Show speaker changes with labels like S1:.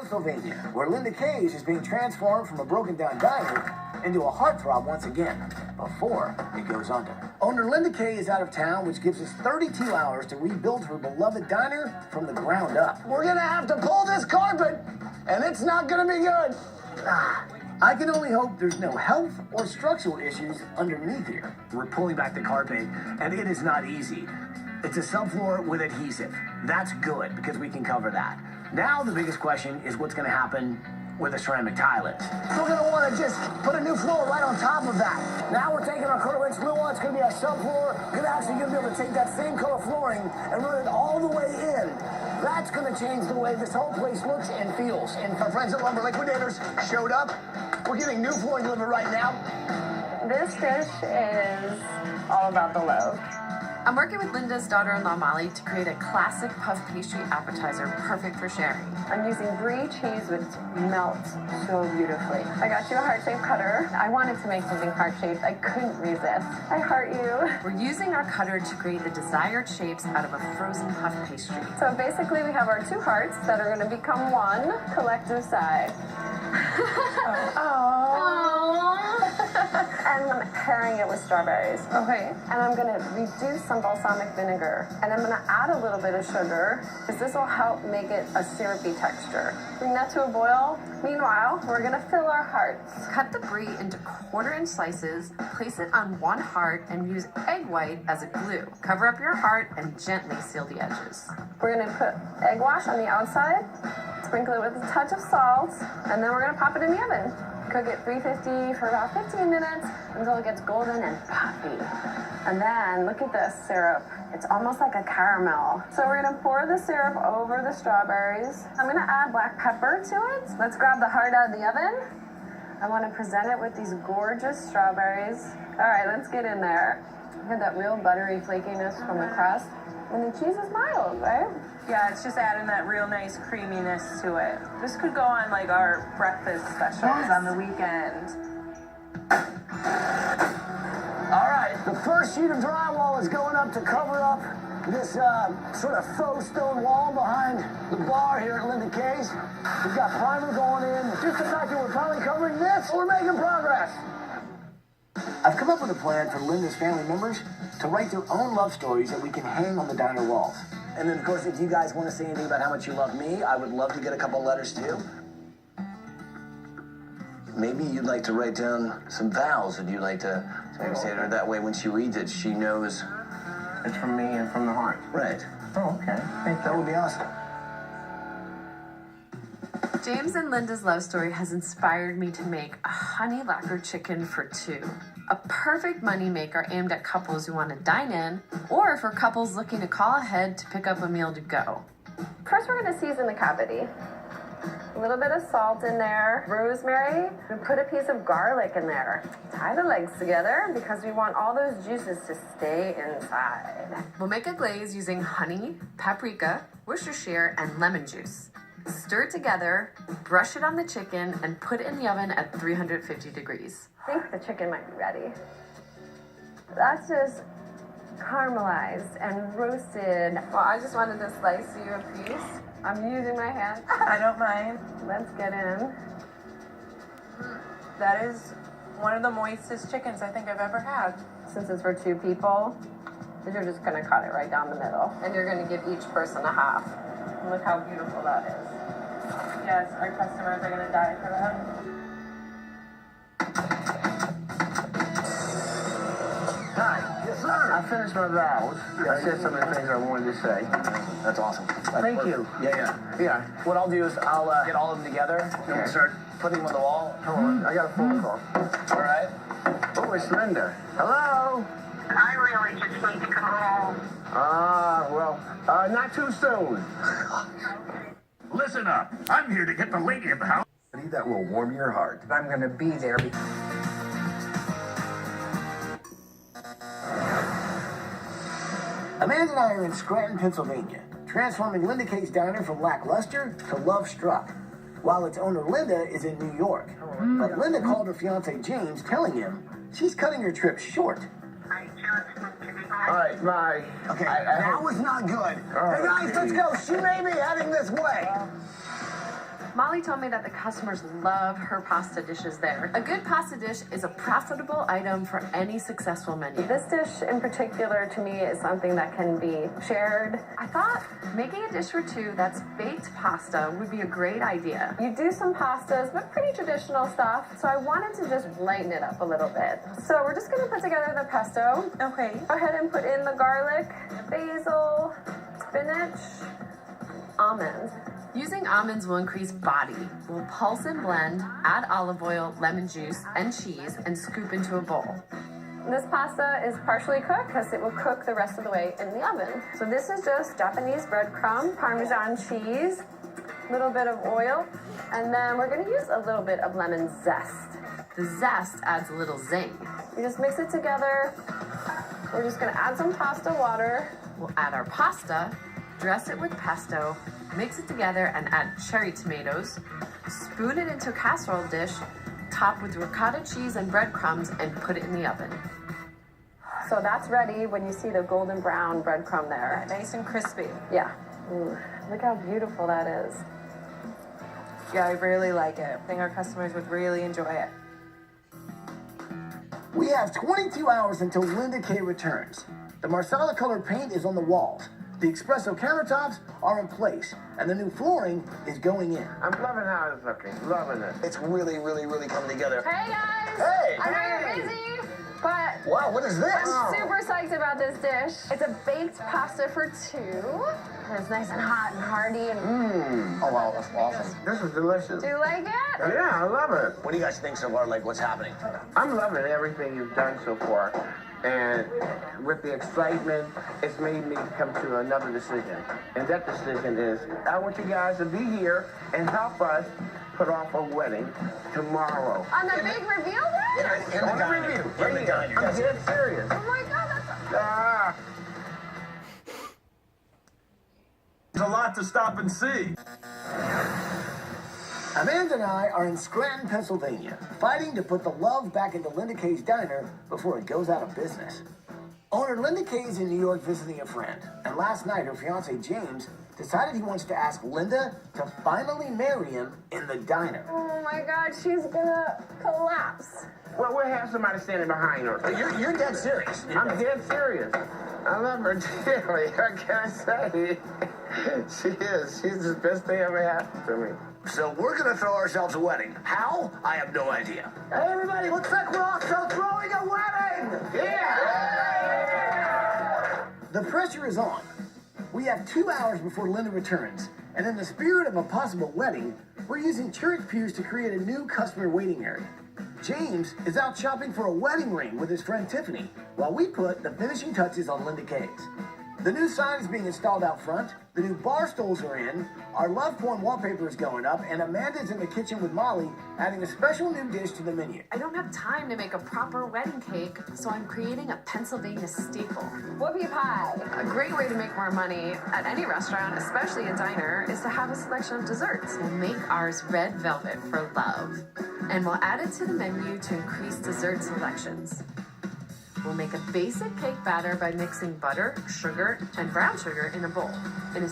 S1: Pennsylvania, where Linda Kays is being transformed from a broken-down diner into a heartthrob once again, before it goes under. Owner Linda Kay is out of town, which gives us 32 hours to rebuild her beloved diner from the ground up.
S2: We're gonna have to pull this carpet, and it's not gonna be good.
S1: I can only hope there's no health or structural issues underneath here.
S3: We're pulling back the carpet, and it is not easy. It's a subfloor with adhesive. That's good, because we can cover that. Now the biggest question is what's going to happen with the ceramic tilings.
S2: We're gonna wanna just put a new floor right on top of that. Now we're taking our quarter-inch blue one, it's gonna be our subfloor. We're actually gonna be able to take that same color flooring and run it all the way in. That's gonna change the way this whole place looks and feels. And our friends at Lumber Liquidators showed up. We're getting new flooring delivered right now.
S4: This dish is all about the loaf.
S5: I'm working with Linda's daughter-in-law, Molly, to create a classic puff pastry appetizer perfect for sharing.
S4: I'm using brie cheese, which melts so beautifully. I got you a heart-shaped cutter. I wanted to make something heart-shaped. I couldn't resist. I heart you.
S5: We're using our cutter to create the desired shapes out of a frozen puff pastry.
S4: So basically, we have our two hearts that are going to become one collective sigh. And I'm pairing it with strawberries. Okay. And I'm going to reduce some balsamic vinegar. And I'm going to add a little bit of sugar, because this will help make it a syrupy texture. Bring that to a boil. Meanwhile, we're going to fill our hearts.
S5: Cut the brie into quarter-inch slices, place it on one heart, and use egg white as a glue. Cover up your heart and gently seal the edges.
S4: We're going to put egg wash on the outside, sprinkle it with a touch of salt, and then we're going to pop it in the oven. Cook it 350 for about 15 minutes until it gets golden and puffy. And then look at this syrup. It's almost like a caramel. So we're gonna pour the syrup over the strawberries. I'm gonna add black pepper to it. Let's grab the heart out of the oven. I wanna present it with these gorgeous strawberries. All right, let's get in there. Get that real buttery flakiness from the crust. And the cheese is mild, right?
S6: Yeah, it's just adding that real nice creaminess to it. This could go on like our breakfast specials on the weekend.
S2: All right, the first sheet of drywall is going up to cover up this sort of faux stone wall behind the bar here at Linda Kay's. We've got primer going in. Just the fact that we're probably covering this, we're making progress.
S1: I've come up with a plan for Linda's family members to write their own love stories that we can hang on the diner walls.
S2: And then, of course, if you guys want to say anything about how much you love me, I would love to get a couple letters, too.
S7: Maybe you'd like to write down some vows, and you'd like to maybe say to her that way when she reads it, she knows
S3: It's from me and from the heart.
S7: right.
S3: Oh, okay. Thank
S1: That would be awesome.
S5: James and Linda's love story has inspired me to make a honey lacquered chicken for two. A perfect moneymaker aimed at couples who want to dine in, or for couples looking to call ahead to pick up a meal to go.
S4: First, we're gonna season the cavity. A little bit of salt in there, rosemary, and put a piece of garlic in there. Tie the legs together because we want all those juices to stay inside.
S5: We'll make a glaze using honey, paprika, Worcestershire, and lemon juice. Stir together, brush it on the chicken, and put it in the oven at 350 degrees.
S4: I think the chicken might be ready. That's just caramelized and roasted. Well, I just wanted to slice you a piece. I'm using my hand.
S6: I don't mind.
S4: Let's get in.
S6: That is one of the moistest chickens I think I've ever had.
S4: Since it's for two people, you're just gonna cut it right down the middle. And you're gonna give each person a half. And look how beautiful that is.
S6: Yes, our customers are gonna die for that.
S3: Hi. Yes, sir. I finished my vows. I said some of the things I wanted to say.
S1: That's awesome.
S3: Thank you. Yeah.
S1: What I'll do is I'll get all of them together and we'll start putting them on the wall.
S3: Hold on. I got a phone call.
S1: All right?
S3: Oh, it's Linda. Hello?
S8: I really just need to come home.
S3: Not too soon.
S9: Listen up. I'm here to get the lady of the house.
S7: That will warm your heart.
S8: I'm going to be there.
S1: Amanda and I are in Scranton, Pennsylvania, transforming Linda Kay's diner from lackluster to love struck, while its owner Linda is in New York. But Linda called her fiance James, telling him she's cutting her trip short.
S8: I just want to be home.
S3: All right, bye.
S2: Okay, that was not good. Hey, guys, let's go. She may be heading this way.
S5: Molly told me that the customers love her pasta dishes there. A good pasta dish is a profitable item for any successful menu.
S4: This dish in particular to me is something that can be shared.
S5: I thought making a dish for two that's baked pasta would be a great idea.
S4: You do some pastas, but pretty traditional stuff. So I wanted to just lighten it up a little bit. So we're just gonna put together the pesto.
S6: Okay.
S4: Go ahead and put in the garlic, basil, spinach, almonds.
S5: Using almonds will increase body. We'll pulse and blend, add olive oil, lemon juice, and cheese, and scoop into a bowl.
S4: This pasta is partially cooked because it will cook the rest of the way in the oven. So this is just Japanese breadcrumb, Parmesan cheese, a little bit of oil, and then we're gonna use a little bit of lemon zest.
S5: The zest adds a little zing.
S4: You just mix it together. We're just gonna add some pasta water.
S5: We'll add our pasta, dress it with pesto, mix it together, and add cherry tomatoes. Spoon it into a casserole dish, top with ricotta cheese and breadcrumbs, and put it in the oven.
S4: So that's ready when you see the golden brown breadcrumb there.
S6: Nice and crispy.
S4: Yeah. Ooh, look how beautiful that is.
S6: Yeah, I really like it. I think our customers would really enjoy it.
S1: We have 22 hours until Linda Kay returns. The Marsala colored paint is on the walls. The espresso countertops are in place, and the new flooring is going in.
S2: I'm loving how it's looking. Loving it.
S7: It's really, really, really coming together.
S4: Hey guys!
S7: Hey!
S4: I know you're busy, but
S7: Wow, what is this?
S4: I'm super psyched about this dish. It's a baked pasta for two. It's nice and hot and hearty and
S7: Oh, wow, that's awesome.
S2: This is delicious.
S4: do you like it?
S2: Yeah, I love it.
S7: What do you guys think so far? Like, what's happening?
S2: I'm loving everything you've done so far. And with the excitement, it's made me come to another decision. And that decision is, I want you guys to be here and help us put off a wedding tomorrow.
S4: On the big reveal day?
S7: In the diner. In the diner.
S2: I'm dead serious.
S4: Oh my god, that's
S2: Ah.
S9: There's a lot to stop and see.
S1: Amanda and I are in Scranton, Pennsylvania, fighting to put the love back into Linda Kay's diner before it goes out of business. Owner Linda Kay is in New York visiting a friend, and last night her fiance James decided he wants to ask Linda to finally marry him in the diner.
S4: oh my god, she's gonna collapse.
S2: Well, we'll have somebody standing behind her.
S7: You're dead serious.
S2: I'm dead serious. I love her dearly. What can I say? She is. She's the best thing ever happened to me.
S7: So we're gonna throw ourselves a wedding. How? I have no idea.
S1: Hey everybody, looks like we're also throwing a wedding!
S2: Yeah!
S1: The pressure is on. We have 2 hours before Linda returns, and in the spirit of a possible wedding, we're using church pews to create a new customer waiting area. James is out shopping for a wedding ring with his friend Tiffany, while we put the finishing touches on Linda Kay's. The new sign is being installed out front, the new bar stools are in, our love porn wallpaper is going up, and Amanda's in the kitchen with Molly, adding a special new dish to the menu.
S5: I don't have time to make a proper wedding cake, so I'm creating a Pennsylvania staple.
S4: Whoopie pie.
S5: A great way to make more money at any restaurant, especially a diner, is to have a selection of desserts. We'll make ours red velvet for love, and we'll add it to the menu to increase dessert selections. We'll make a basic cake batter by mixing butter, sugar, and brown sugar in a bowl. In a